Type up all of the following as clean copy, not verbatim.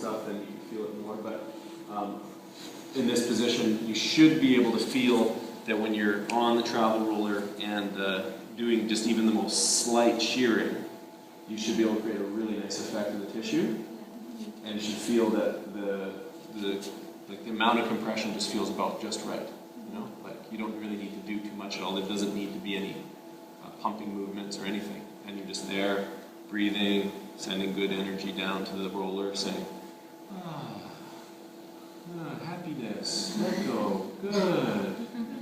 stuff, then you can feel it more. But in this position, you should be able to feel that when you're on the travel roller and doing just even the most slight shearing, you should be able to create a really nice effect in the tissue, and you should feel that the amount of compression just feels about just right. You know, like you don't really need to do too much at all. There doesn't need to be any pumping movements or anything, and you're just there, breathing, sending good energy down to the roller, saying, happiness, let go, good,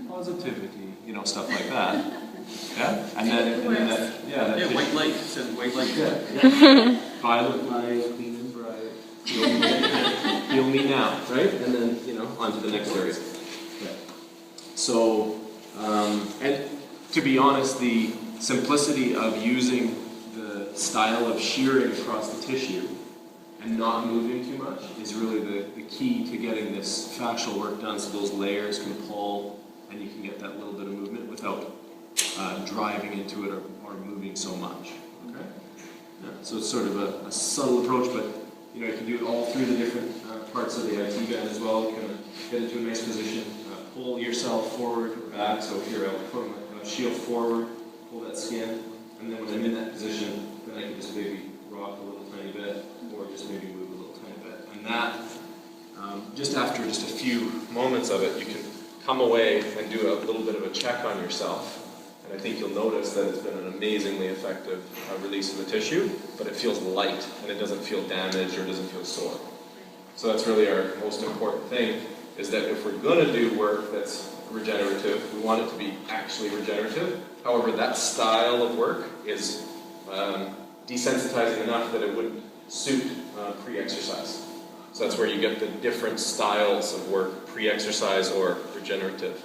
positivity, you know, stuff like that. Yeah, and then that white light. Said white light. Yeah. Violet light, clean and bright. Feel me now, right? And then on to the next area. Yeah. So, and to be honest, the simplicity of using the style of shearing across the tissue and not moving too much is really the key to getting this fascial work done, so those layers can pull and you can get that little bit of movement without driving into it or moving so much. Okay? Yeah, so it's sort of a subtle approach, but you can do it all through the different parts of the IT band as well. You kind of get into a nice position, pull yourself forward or back. So here I'll put my shield forward, pull that skin, and then when I'm in that position, then I can just maybe rock a little tiny bit, or just maybe move a little tiny bit. And that, just after just a few moments of it, you can come away and do a little bit of a check on yourself. And I think you'll notice that it's been an amazingly effective release of the tissue, but it feels light, and it doesn't feel damaged or doesn't feel sore. So that's really our most important thing, is that if we're going to do work that's regenerative, we want it to be actually regenerative. However, that style of work is desensitizing enough that it wouldn't suit pre-exercise. So that's where you get the different styles of work, pre-exercise or regenerative.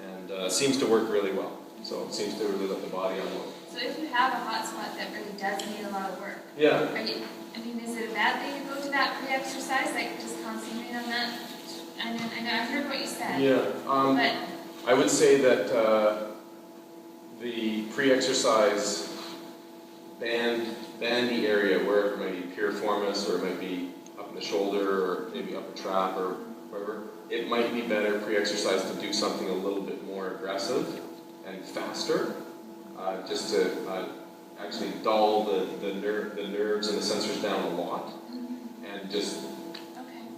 And seems to work really well. So it seems to really let the body unload. So if you have a hot spot that really does need a lot of work, yeah. Is it a bad thing to go to that pre-exercise, like just concentrate on that? I know I heard what you said. Yeah. But I would say that the pre-exercise bandy area, where it might be piriformis, or it might be up in the shoulder, or maybe upper trap, or wherever, it might be better pre-exercise to do something a little bit more aggressive and faster, just to actually dull the nerves and the sensors down a lot, and just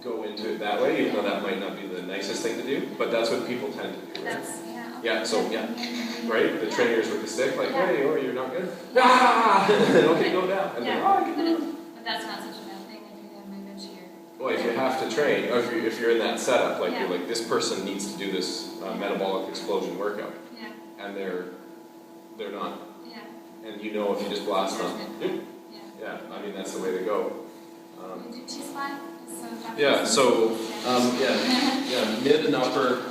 go into it that way, even though that might not be the nicest thing to do, but that's what people tend to do, right? Right? The trainers with the stick, like, hey, oh, you're not good? Ah! Okay, go down. And then, I can do it. But that's not such a bad thing if you're going to move into your... Well, if you have to train, or if you're in that setup, like you're like, this person needs to do this metabolic explosion workout. Yeah. And they're not. Yeah. And if you just blast them, yeah, I mean, that's the way to go. Do T-spine? So mid and upper.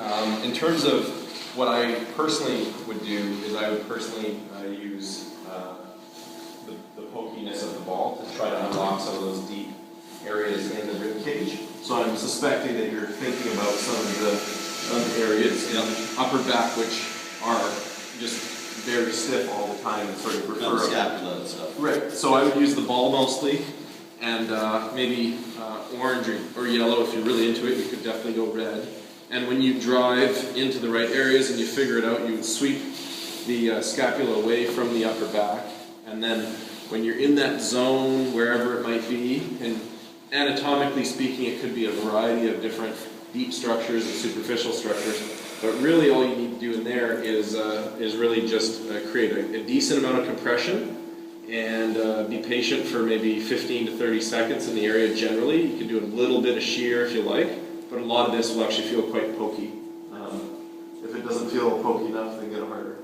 In terms of what I personally would do is I would personally use the pokiness of the ball to try to unlock some of those deep areas in the rib cage. So I'm suspecting that you're thinking about some of the areas in the upper back which are just very stiff all the time and sort of refer scapula and stuff. Right. So I would use the ball mostly, and maybe orange or yellow. If you're really into it, you could definitely go red. And when you drive into the right areas and you figure it out, you would sweep the scapula away from the upper back, and then when you're in that zone, wherever it might be, and anatomically speaking, it could be a variety of different deep structures and superficial structures. But really all you need to do in there is really just create a decent amount of compression and be patient for maybe 15 to 30 seconds in the area generally. You can do a little bit of shear if you like, but a lot of this will actually feel quite pokey. If it doesn't feel pokey enough, then get a harder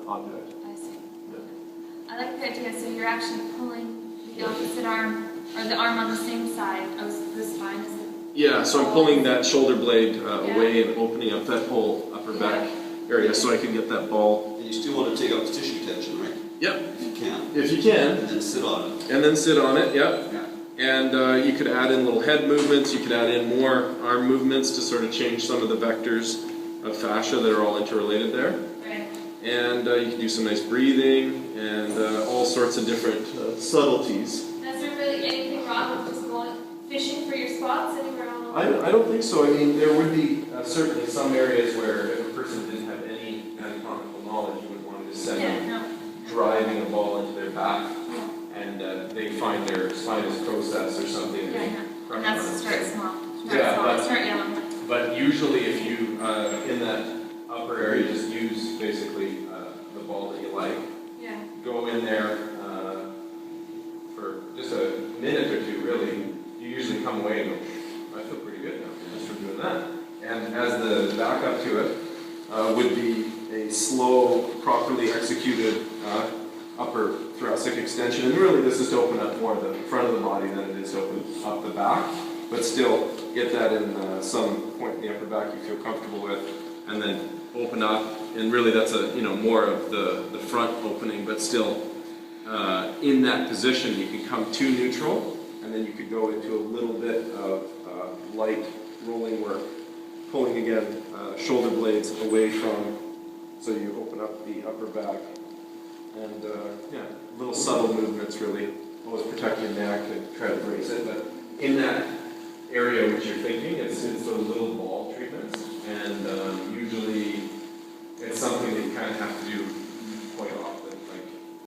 object. I see. Yeah. I like the idea, so you're actually pulling the opposite arm, or the arm on the same side of the spine, is it? Yeah, so I'm pulling that shoulder blade away and opening up that whole upper back area so I can get that ball. And you still want to take out the tissue tension, right? Yep. If you can. If you can. And then sit on it. And then sit on it, yep. Yeah. And you could add in little head movements, you could add in more arm movements to sort of change some of the vectors of fascia that are all interrelated there. Right. And you can do some nice breathing and all sorts of different subtleties. Is there really anything wrong with just going fishing for your spots anywhere else? I don't think so. I mean, there would be certainly some areas where if a person didn't have any anatomical knowledge, you would want to send them Yeah, no, driving a ball into their back, yeah, and they find their spinous process or something. and yeah, they I know. crush And that's on to it. start small. Yeah, but- Start yellow. But usually if you, in that upper area, just use basically the ball that you like, Yeah, go in there for just a minute or two, really. You usually come away and go, I feel pretty good now, just from doing that. And as the backup to it would be a slow, properly executed upper thoracic extension. And really this is to open up more of the front of the body than it is to open up the back. But still, get that in some point in the upper back you feel comfortable with, and then open up. And really that's more of the front opening, but still in that position you can come to neutral, and then you could go into a little bit of light rolling work, pulling again shoulder blades away from, so you open up the upper back, and little subtle movements really. Always protect your neck and try to brace it, but in that area which you're thinking, it's those little ball treatments, and usually it's something that you kind of have to do quite often.